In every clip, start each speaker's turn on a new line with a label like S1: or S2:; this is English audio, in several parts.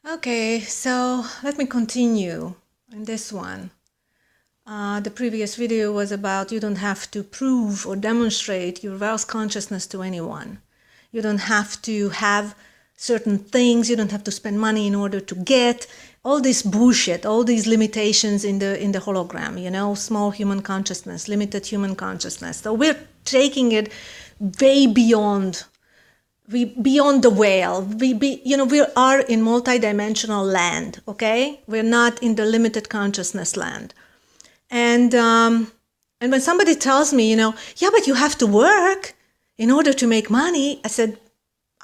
S1: Okay, so let me continue in this one. The previous video was about you don't have to prove or demonstrate your wealth consciousness to anyone. You don't have to have certain things. You don't have to spend money in order to get all this bullshit, all these limitations in the hologram, small human consciousness, limited human consciousness. So we're taking it way beyond the whale. We are in multidimensional land. Okay, we're not in the limited consciousness land. And when somebody tells me, yeah, but you have to work in order to make money, I said,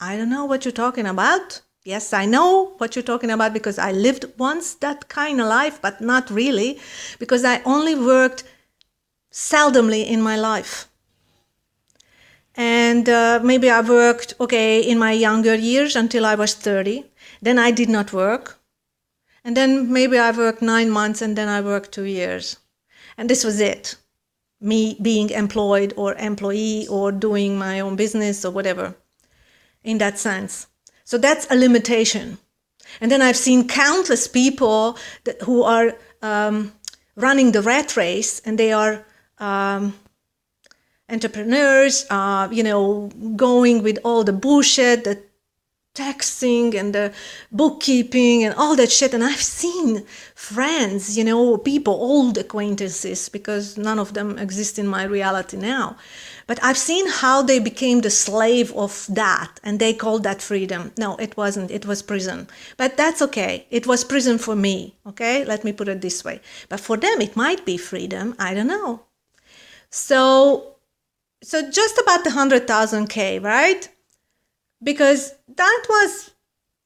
S1: I don't know what you're talking about. Yes, I know what you're talking about because I lived once that kind of life, but not really, because I only worked seldomly in my life. And maybe I worked, in my younger years until I was 30. Then I did not work. And then maybe I worked 9 months and then I worked 2 years. And this was it. Me being employed or employee or doing my own business or whatever in that sense. So that's a limitation. And then I've seen countless people who are running the rat race, and they are entrepreneurs, going with all the bullshit, the taxing and the bookkeeping and all that shit. And I've seen friends, people, old acquaintances, because none of them exist in my reality now. But I've seen how they became the slave of that, and they called that freedom. No, it wasn't. It was prison. But that's okay. It was prison for me, okay? Let me put it this way. But for them, it might be freedom. I don't know. So just about the 100,000K, right? Because that was,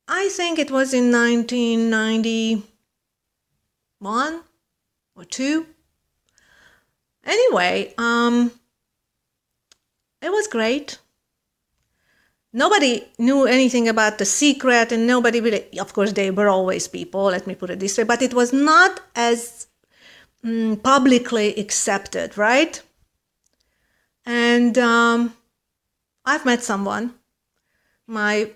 S1: I think it was in 1991 or 2. Anyway, it was great. Nobody knew anything about the secret, and nobody really, of course, they were always people, let me put it this way, but it was not as publicly accepted, right? And I've met someone, my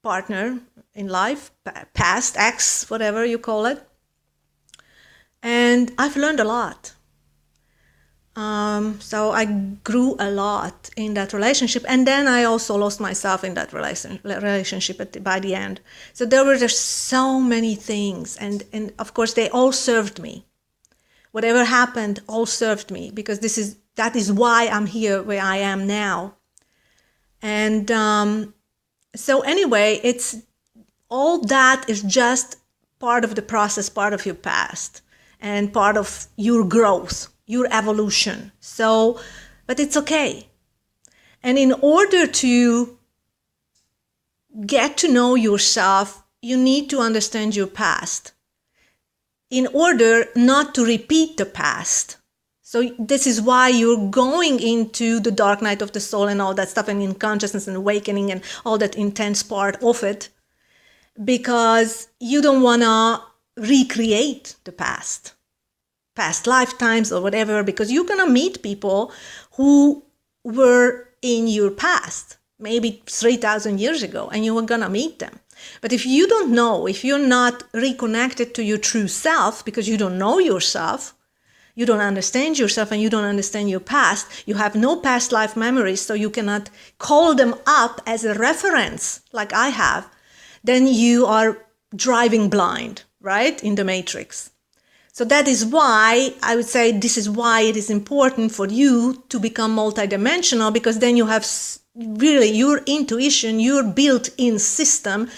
S1: partner in life, past ex, whatever you call it, and I've learned a lot. So I grew a lot in that relationship, and then I also lost myself in that relationship by the end. So there were just so many things, and of course they all served me. Whatever happened all served me, because that is why I'm here where I am now. And so anyway, it's all that is just part of the process, part of your past, and part of your growth, your evolution. So, but it's okay. And in order to get to know yourself, you need to understand your past in order not to repeat the past. So this is why you're going into the dark night of the soul and all that stuff, and in consciousness and awakening and all that intense part of it, because you don't want to recreate the past lifetimes or whatever, because you're going to meet people who were in your past, maybe 3,000 years ago, and you were going to meet them. But if you don't know, if you're not reconnected to your true self, because you don't know yourself, you don't understand yourself, and you don't understand your past, you have no past life memories, so you cannot call them up as a reference like I have, then you are driving blind, right, in the matrix. So that is why I would say this is why it is important for you to become multidimensional, because then you have really your intuition, your built-in system,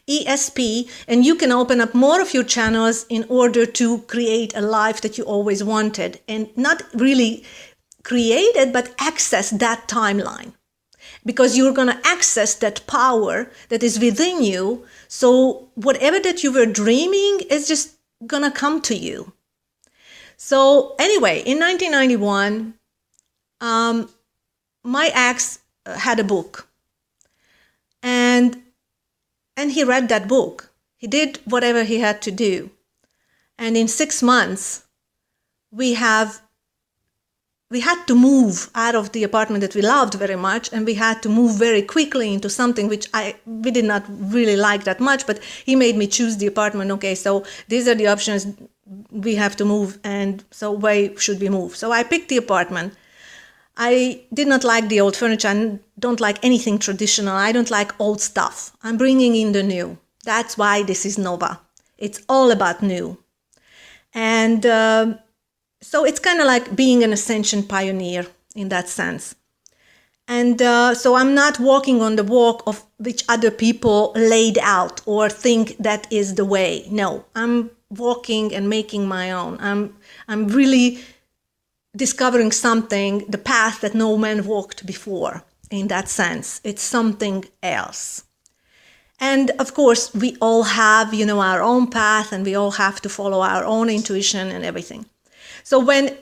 S1: ESP, and you can open up more of your channels in order to create a life that you always wanted, and not really create it, but access that timeline, because you're going to access that power that is within you. So whatever that you were dreaming is just going to come to you. So anyway, in 1991, my ex had a book, and he read that book. He did whatever he had to do, and in 6 months we have we had to move out of the apartment that we loved very much, and we had to move very quickly into something which we did not really like that much, but he made me choose the apartment. Okay, so these are the options, we have to move, and so where should we move? So I picked the apartment. I did not like the old furniture. I don't like anything traditional. I don't like old stuff. I'm bringing in the new. That's why this is Nova. It's all about new. And so it's kind of like being an ascension pioneer in that sense. And so I'm not walking on the walk of which other people laid out or think that is the way. No, I'm walking and making my own. I'm really discovering something, the path that no man walked before. In that sense, it's something else. And of course, we all have, our own path, and we all have to follow our own intuition and everything. So when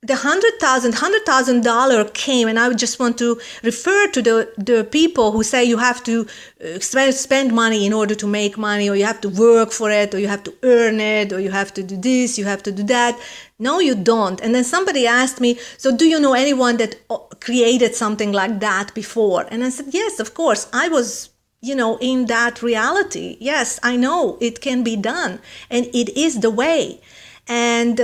S1: the $100,000 came, and I would just want to refer to the people who say you have to spend money in order to make money, or you have to work for it, or you have to earn it, or you have to do this, you have to do that. No, you don't. And then somebody asked me, so do you know anyone that created something like that before? And I said, yes, of course. I was, in that reality. Yes, I know it can be done, and it is the way. And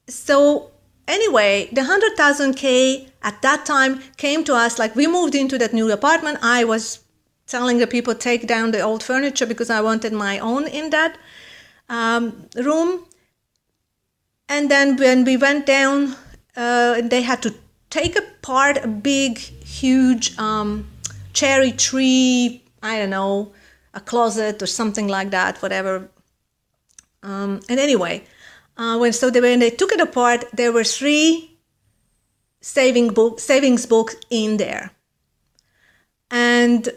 S1: so anyway, the 100,000K at that time came to us, like we moved into that new apartment. I was telling the people, take down the old furniture because I wanted my own in that room. And then when we went down, they had to take apart a big, huge cherry tree, I don't know, a closet or something like that, whatever. And anyway, when they took it apart, there were 3 savings books in there. And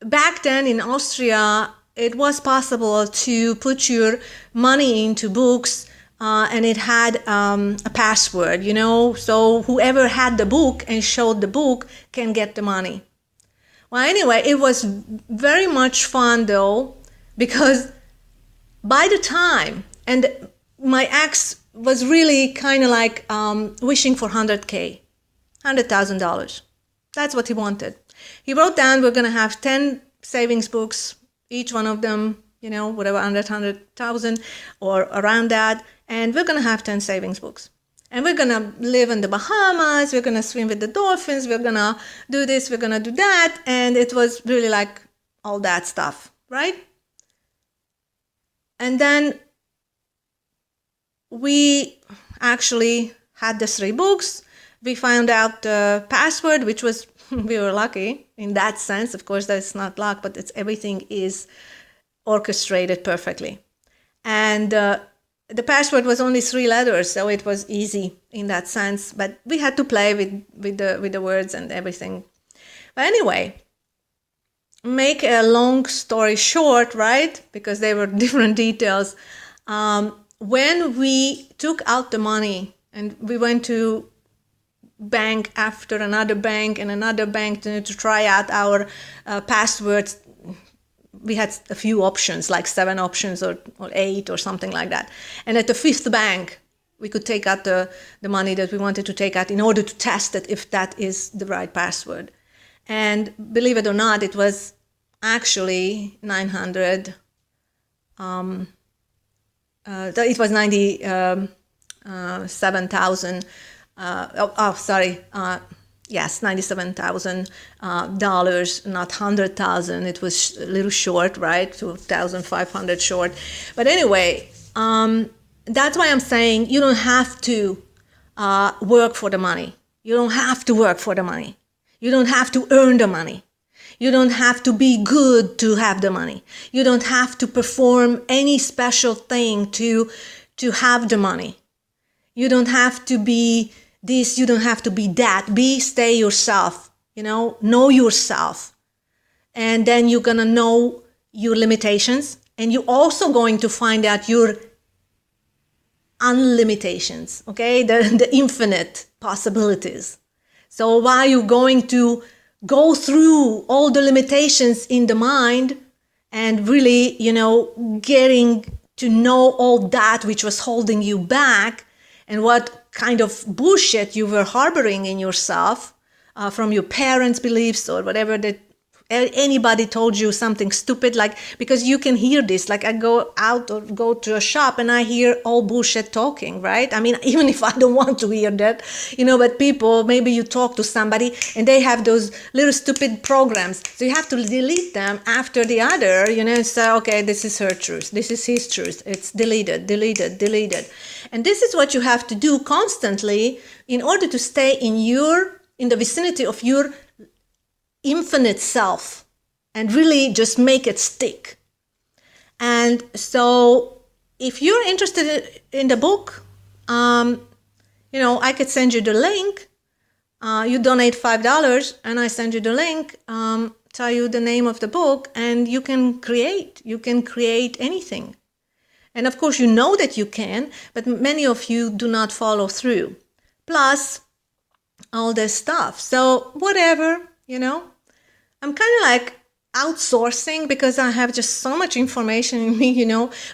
S1: back then in Austria, it was possible to put your money into books, and it had a password, so whoever had the book and showed the book can get the money. Well, anyway, it was very much fun though, because by the time, and my ex was really kind of like wishing for $100,000. That's what he wanted. He wrote down, we're going to have 10 savings books, each one of them, whatever, under 100,000 or around that. And we're going to have 10 savings books. And we're going to live in the Bahamas. We're going to swim with the dolphins. We're going to do this. We're going to do that. And it was really like all that stuff, right? And then we actually had the 3 books. We found out the password, which was, we were lucky in that sense. Of course, that's not luck, but everything is orchestrated perfectly. And the password was only 3 letters, so it was easy in that sense. But we had to play with the words and everything. But anyway, make a long story short, right? Because there were different details. When we took out the money and we went to bank after another bank and another bank to try out our passwords, we had a few options, like 7 options or 8 or something like that. And at the 5th bank, we could take out the money that we wanted to take out in order to test it if that is the right password. And believe it or not, it was actually 900. It was 97,000. Yes, $97,000, not 100,000. It was a little short, right? 2,500 short. But anyway, that's why I'm saying you don't have to work for the money. You don't have to work for the money. You don't have to earn the money. You don't have to be good to have the money. You don't have to perform any special thing to have the money. You don't have to be this, you don't have to be that. Stay yourself, know yourself. And then you're going to know your limitations, and you're also going to find out your unlimitations, okay? The infinite possibilities. So while you're going to go through all the limitations in the mind and really, getting to know all that which was holding you back and what kind of bullshit you were harboring in yourself from your parents' beliefs or whatever that anybody told you something stupid, like, because you can hear this, like I go out or go to a shop and I hear all bullshit talking, right? I mean, even if I don't want to hear that, but people, maybe you talk to somebody and they have those little stupid programs, so you have to delete them after the other, say, okay, this is her truth, this is his truth, it's deleted. And this is what you have to do constantly in order to stay in the vicinity of your infinite self and really just make it stick. And so if you're interested in the book, I could send you the link. You donate $5 and I send you the link, tell you the name of the book, and you can create anything. And of course, that you can, but many of you do not follow through. Plus all this stuff. So whatever, I'm kind of like outsourcing because I have just so much information in me,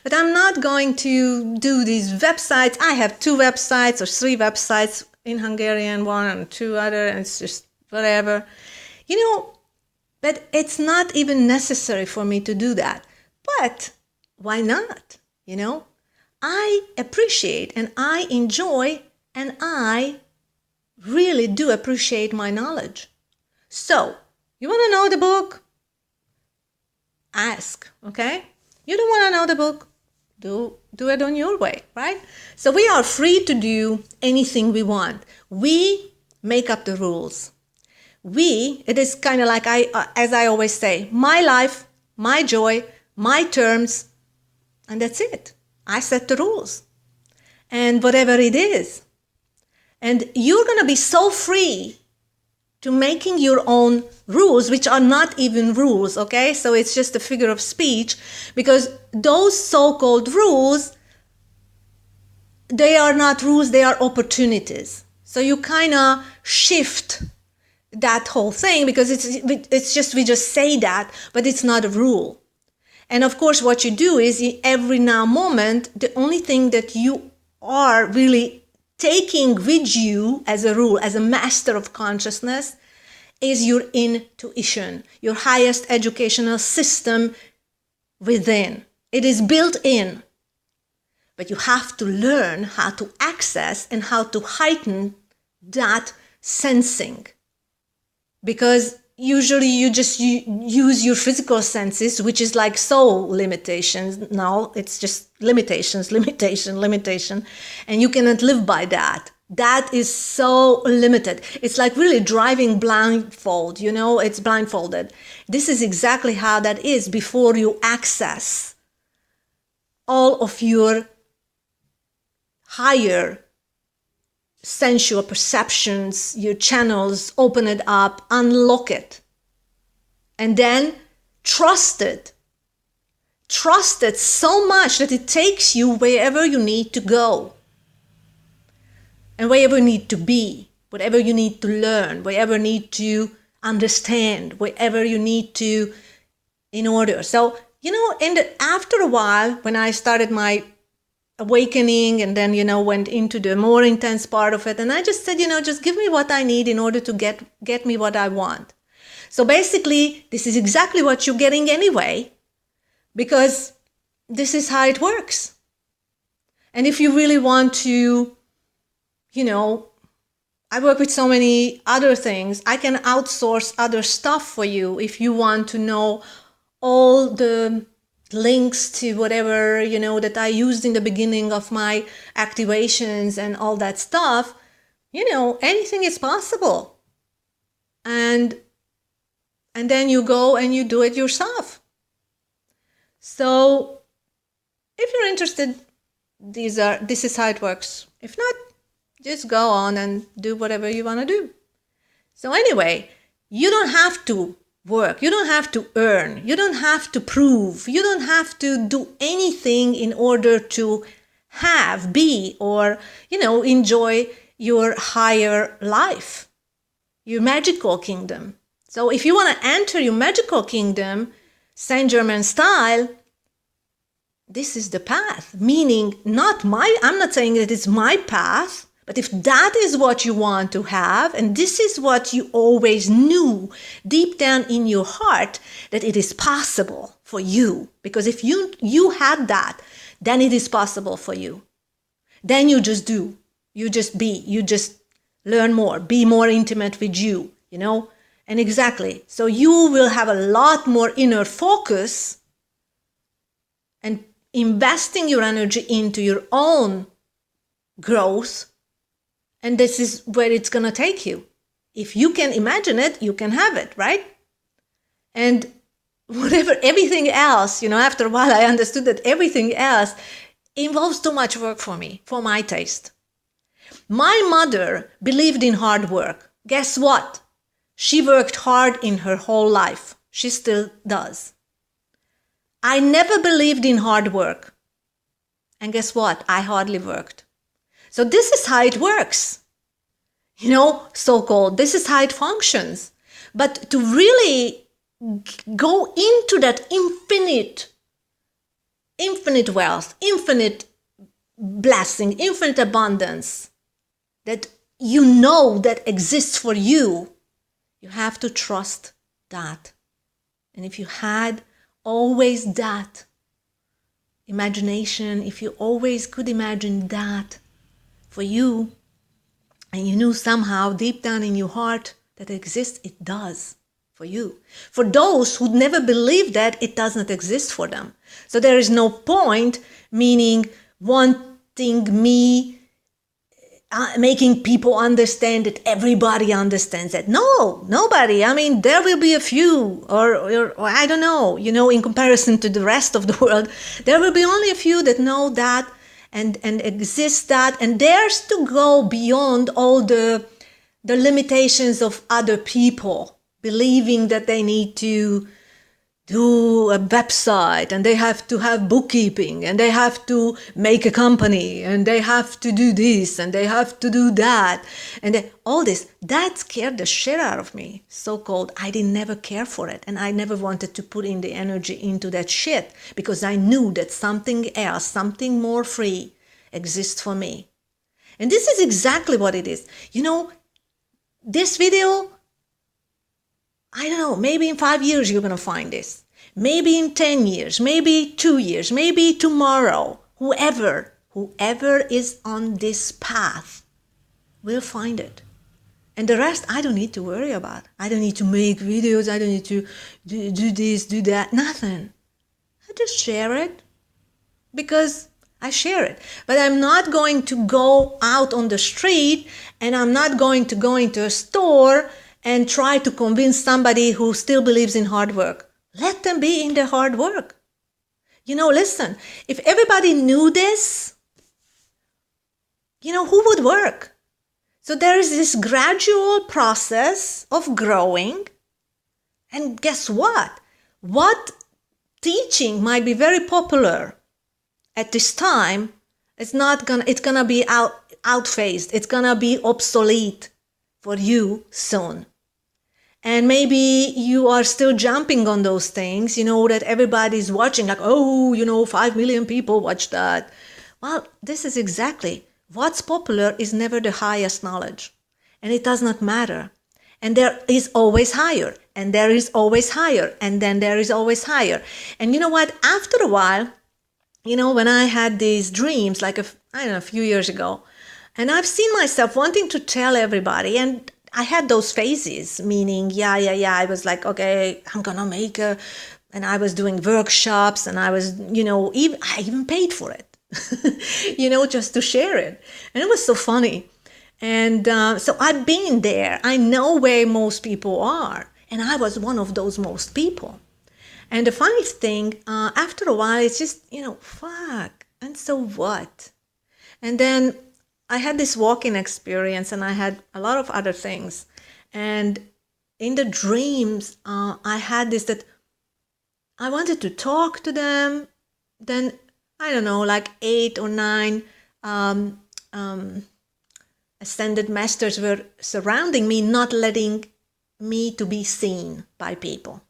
S1: but I'm not going to do these websites. I have 2 websites or 3 websites in Hungarian, 1 and 2 other, and it's just whatever, but it's not even necessary for me to do that. But why not? I appreciate and I enjoy and I really do appreciate my knowledge. So, you want to know the book? Ask, okay? You don't want to know the book? Do it on your way, right? So we are free to do anything we want. We make up the rules. It is kind of like as I always say, my life, my joy, my terms, and that's it. I set the rules. And whatever it is. And you're going to be so free to making your own rules, which are not even rules, okay? So it's just a figure of speech, because those so-called rules, they are not rules, they are opportunities. So you kind of shift that whole thing, because it's just, we just say that, but it's not a rule. And of course, what you do is every now moment, the only thing that you are really taking with you as a rule, as a master of consciousness, is your intuition, your highest educational system within. It is built in. But you have to learn how to access and how to heighten that sensing. Because usually you just use your physical senses, which is like soul limitations. No, it's just limitation, and you cannot live by that. That is so limited. It's like really driving blindfold, it's blindfolded. This is exactly how that is before you access all of your higher sensual perceptions, your channels, open it up, unlock it, and then trust it. Trust it so much that it takes you wherever you need to go and wherever you need to be, whatever you need to learn, wherever you need to understand, wherever you need to in order. So, after a while, when I started my awakening and then, went into the more intense part of it, and I just said, just give me what I need in order to get me what I want. So basically, this is exactly what you're getting anyway, because this is how it works. And if you really want to, I work with so many other things. I can outsource other stuff for you if you want to know all the links to whatever, that I used in the beginning of my activations and all that stuff. Anything is possible. And then you go and you do it yourself. So if you're interested, this is how it works. If not, just go on and do whatever you want to do. So anyway, you don't have to work. You don't have to earn. You don't have to prove. You don't have to do anything in order to be, or, enjoy your higher life, your magical kingdom. So if you want to enter your magical kingdom, Saint Germain style, this is the path. Meaning I'm not saying that it's my path. But if that is what you want to have, and this is what you always knew deep down in your heart, that it is possible for you, because if you had that, then it is possible for you. Then you just do. You just be. You just learn more. Be more intimate with you, you know? And exactly. So you will have a lot more inner focus and investing your energy into your own growth. And this is where it's going to take you. If you can imagine it, you can have it, right? And everything else, you know, after a while I understood that everything else involves too much work for me, for my taste. My mother believed in hard work. Guess what? She worked hard in her whole life. She still does. I never believed in hard work. And guess what? I hardly worked. So this is how it works, you know, so-called. This is how it functions. But to really go into that infinite wealth, infinite blessing, infinite abundance that you know that exists for you, you have to trust that. And if you had always that imagination, if you always could imagine that for you, and you knew somehow deep down in your heart that it exists, it does for you. For those who never believe that, it does not exist for them. So there is no point, meaning wanting me, making people understand that everybody understands that. No, nobody. I mean, there will be a few, or I don't know, you know, in comparison to the rest of the world, there will be only a few that know that and exist that, and dares to go beyond all the limitations of other people, believing that they need to do a website, and they have to have bookkeeping, and they have to make a company, and they have to do this, and they have to do that, and all this. That scared the shit out of me, so-called. I didn't never care for it, and I never wanted to put in the energy into that shit, because I knew that something else, something more free exists for me. And this is exactly what it is. You know, this video, I don't know, maybe in 5 years you're going to find this. Maybe in 10 years, maybe 2 years, maybe tomorrow. Whoever is on this path will find it. And the rest, I don't need to worry about. I don't need to make videos. I don't need to do this, do that, nothing. I just share it because I share it. But I'm not going to go out on the street, and I'm not going to go into a store and try to convince somebody who still believes in hard work. Let them be in their hard work. You know, listen, if everybody knew this, you know, who would work? So there is this gradual process of growing. And guess what? What teaching might be very popular at this time, it's gonna be outphased. It's gonna be obsolete for you soon. And maybe you are still jumping on those things, you know, that everybody's watching, like, oh, you know, 5 million people watch that. Well, this is exactly what's popular is never the highest knowledge. And it does not matter. And there is always higher, and there is always higher, and then there is always higher. And you know what? After a while, you know, when I had these dreams, like, a few years ago, and I've seen myself wanting to tell everybody, and I had those phases, meaning, I was like, okay, I'm going to make and I was doing workshops, and I was, you know, I even paid for it, you know, just to share it. And it was so funny. And so I've been there. I know where most people are. And I was one of those most people. And the funny thing, after a while, it's just, you know, fuck. And so what? And then I had this walk-in experience, and I had a lot of other things. And in the dreams, I had this that I wanted to talk to them. Then, I don't know, like 8 or 9 ascended masters were surrounding me, not letting me to be seen by people.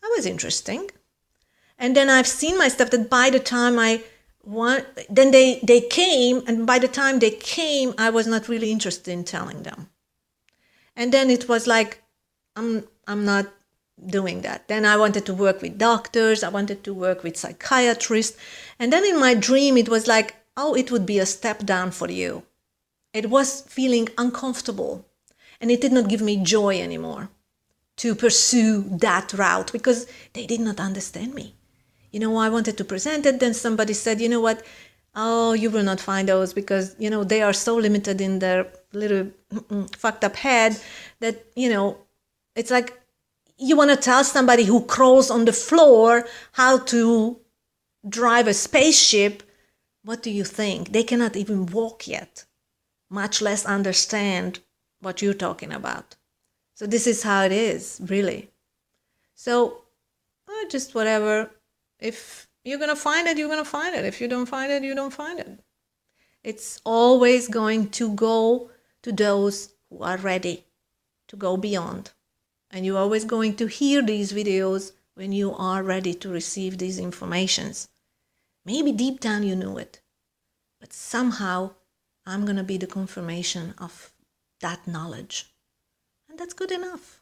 S1: That was interesting. And then I've seen my stuff that by the time I then they came, and by the time they came, I was not really interested in telling them. And then it was like, I'm not doing that. Then I wanted to work with doctors, I wanted to work with psychiatrists. And then in my dream, it was like, oh, it would be a step down for you. It was feeling uncomfortable, and it did not give me joy anymore to pursue that route because they did not understand me. I wanted to present it, then somebody said, you know what, oh, you will not find those because, they are so limited in their little fucked up head that, it's like you want to tell somebody who crawls on the floor how to drive a spaceship. What do you think? They cannot even walk yet, much less understand what you're talking about. So this is how it is, really. So just whatever. If you're going to find it, you're going to find it. If you don't find it, you don't find it. It's always going to go to those who are ready to go beyond. And you're always going to hear these videos when you are ready to receive these informations. Maybe deep down you knew it, but somehow I'm going to be the confirmation of that knowledge. And that's good enough.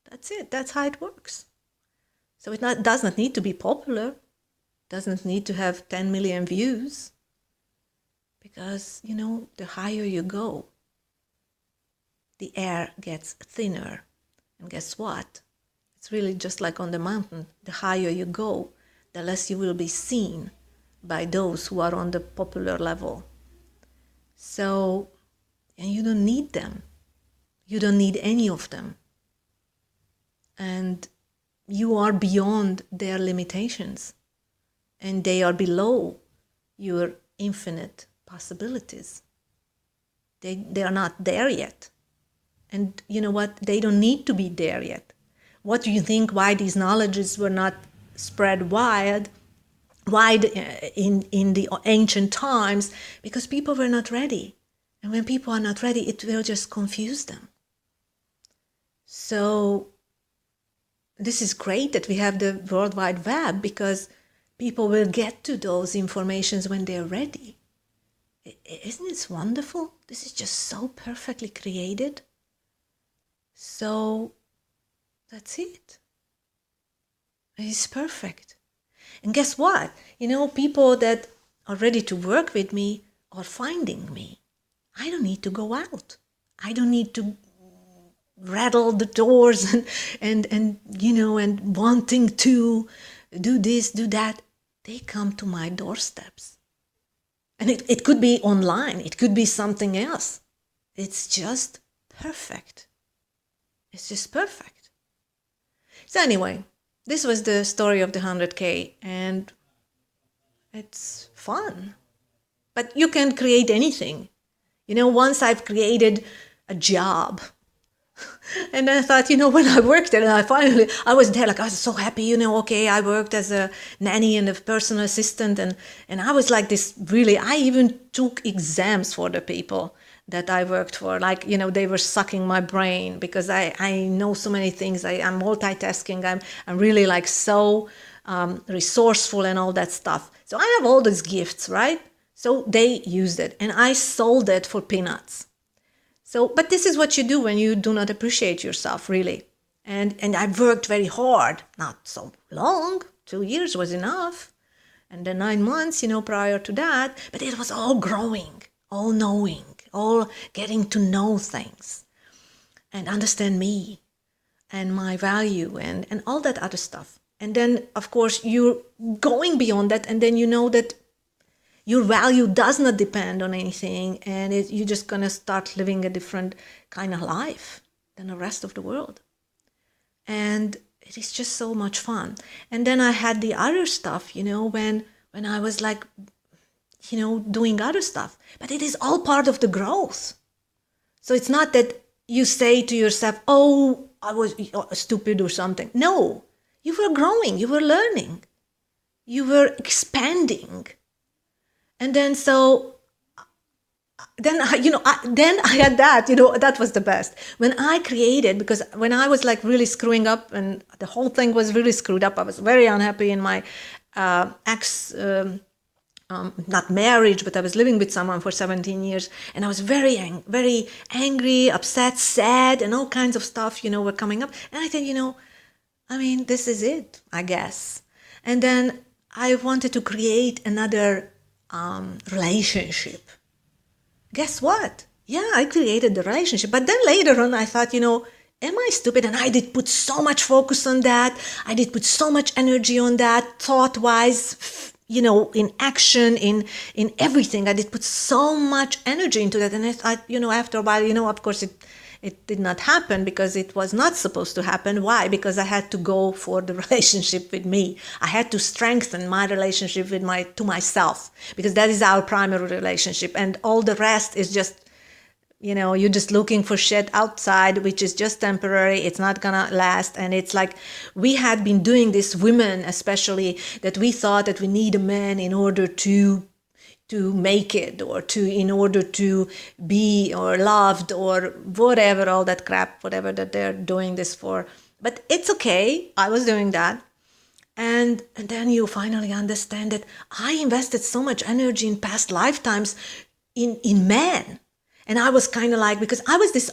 S1: That's it. That's how it works. So it does not need to be popular, doesn't need to have 10 million views, because, the higher you go, the air gets thinner. And guess what? It's really just like on the mountain. The higher you go, the less you will be seen by those who are on the popular level. So, and you don't need them. You don't need any of them. And you are beyond their limitations, and they are below your infinite possibilities. They are not there yet. And you know what? They don't need to be there yet. What do you think why these knowledges were not spread wide in the ancient times? Because people were not ready. And when people are not ready, it will just confuse them. So this is great that we have the World Wide Web, because people will get to those informations when they're ready. Isn't this wonderful? This is just so perfectly created. So that's it. It's perfect. And guess what? People that are ready to work with me are finding me. I don't need to go out. I don't need to rattle the doors and wanting to do this, do that. They come to my doorsteps. And it could be online. It could be something else. It's just perfect. It's just perfect. So anyway, this was the story of the 100K, and it's fun. But you can create anything. Once I've created a job, and I thought, when I worked there, and I was there, like, I was so happy, okay, I worked as a nanny and a personal assistant, and I was like this, really, I even took exams for the people that I worked for, like, they were sucking my brain, because I know so many things, I'm multitasking, I'm really like so resourceful and all that stuff. So I have all these gifts, right? So they used it, and I sold it for peanuts. So, but this is what you do when you do not appreciate yourself, really. And I've worked very hard, not so long, 2 years was enough. And then 9 months, prior to that, but it was all growing, all knowing, all getting to know things and understand me and my value and all that other stuff. And then, of course, you're going beyond that, and then you know that your value does not depend on anything, and you're just going to start living a different kind of life than the rest of the world. And it is just so much fun. And then I had the other stuff, when I was like, doing other stuff. But it is all part of the growth. So it's not that you say to yourself, oh, I was stupid or something. No, you were growing, you were learning, you were expanding. And then then I had that, that was the best. When I created, because when I was like really screwing up and the whole thing was really screwed up, I was very unhappy in my not marriage, but I was living with someone for 17 years, and I was very angry, upset, sad, and all kinds of stuff, were coming up. And I said, this is it, I guess. And then I wanted to create another relationship. Guess what? Yeah, I created the relationship. But then later on, I thought, am I stupid? And I did put so much focus on that. I did put so much energy on that, thought-wise, in action, in everything. I did put so much energy into that. And after a while, of course, it did not happen because it was not supposed to happen. Why? Because I had to go for the relationship with me. I had to strengthen my relationship to myself, because that is our primary relationship. And all the rest is just, you're just looking for shit outside, which is just temporary. It's not gonna last. And it's like, we had been doing this, women especially, that we thought that we need a man in order to make it, or in order to be or loved or whatever, all that crap, whatever that they're doing this for. But it's okay. I was doing that. And then you finally understand that I invested so much energy in past lifetimes in men. And I was kind of like, because I was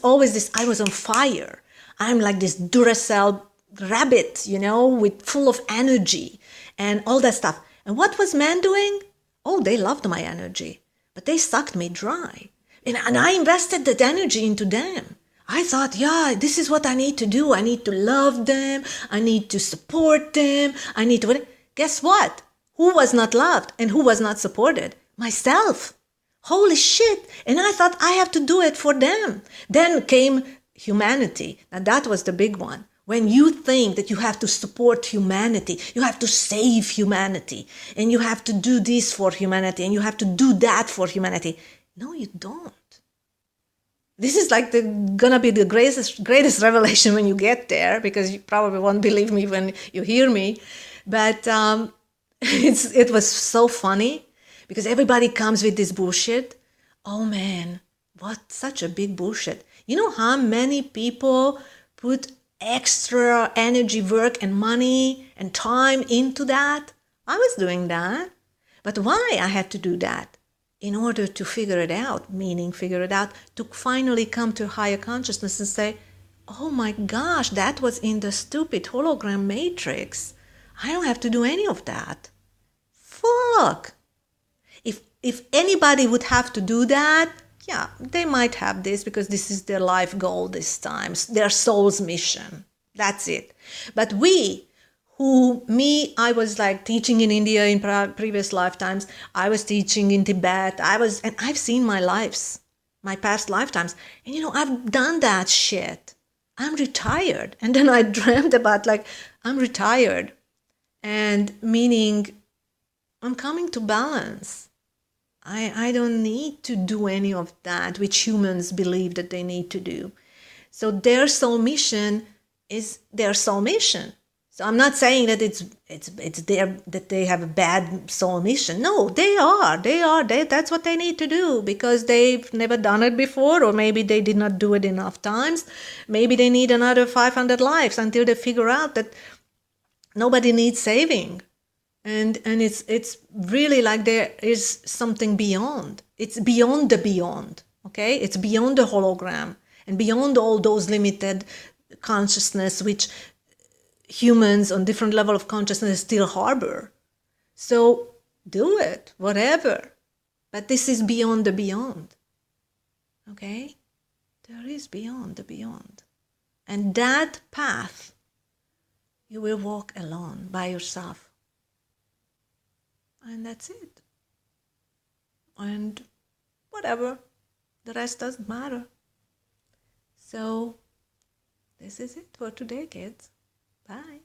S1: I was on fire. I'm like this Duracell rabbit, with full of energy and all that stuff. And what was men doing? Oh, they loved my energy, but they sucked me dry. And I invested that energy into them. I thought, yeah, this is what I need to do. I need to love them. I need to support them. I need to... Guess what? Who was not loved and who was not supported? Myself. Holy shit. And I thought I have to do it for them. Then came humanity. Now that was the big one. When you think that you have to support humanity, you have to save humanity, and you have to do this for humanity, and you have to do that for humanity. No, you don't. This is like gonna be the greatest revelation when you get there, because you probably won't believe me when you hear me. But it was so funny, because everybody comes with this bullshit. Oh man, what such a big bullshit. You know how many people put extra energy, work, and money and time into that? I was doing that. But why I had to do that? In order to figure it out, to finally come to higher consciousness and say, oh my gosh, that was in the stupid hologram matrix. I don't have to do any of that. Fuck. If anybody would have to do that, yeah, they might have this because this is their life goal this time, their soul's mission. That's it. But I was like teaching in India in previous lifetimes. I was teaching in Tibet. And I've seen my past lifetimes. And I've done that shit. I'm retired. And then I dreamt about I'm retired. And meaning I'm coming to balance. I don't need to do any of that which humans believe that they need to do. So their soul mission is their soul mission. So I'm not saying that it's that they have a bad soul mission. No, they are. That's what they need to do because they've never done it before, or maybe they did not do it enough times. Maybe they need another 500 lives until they figure out that nobody needs saving. And it's really like there is something beyond. It's beyond the beyond, okay? It's beyond the hologram and beyond all those limited consciousness which humans on different level of consciousness still harbor. So do it, whatever. But this is beyond the beyond, okay? There is beyond the beyond. And that path, you will walk alone by yourself. And that's it. And whatever, the rest doesn't matter. So this is it for today, kids. Bye.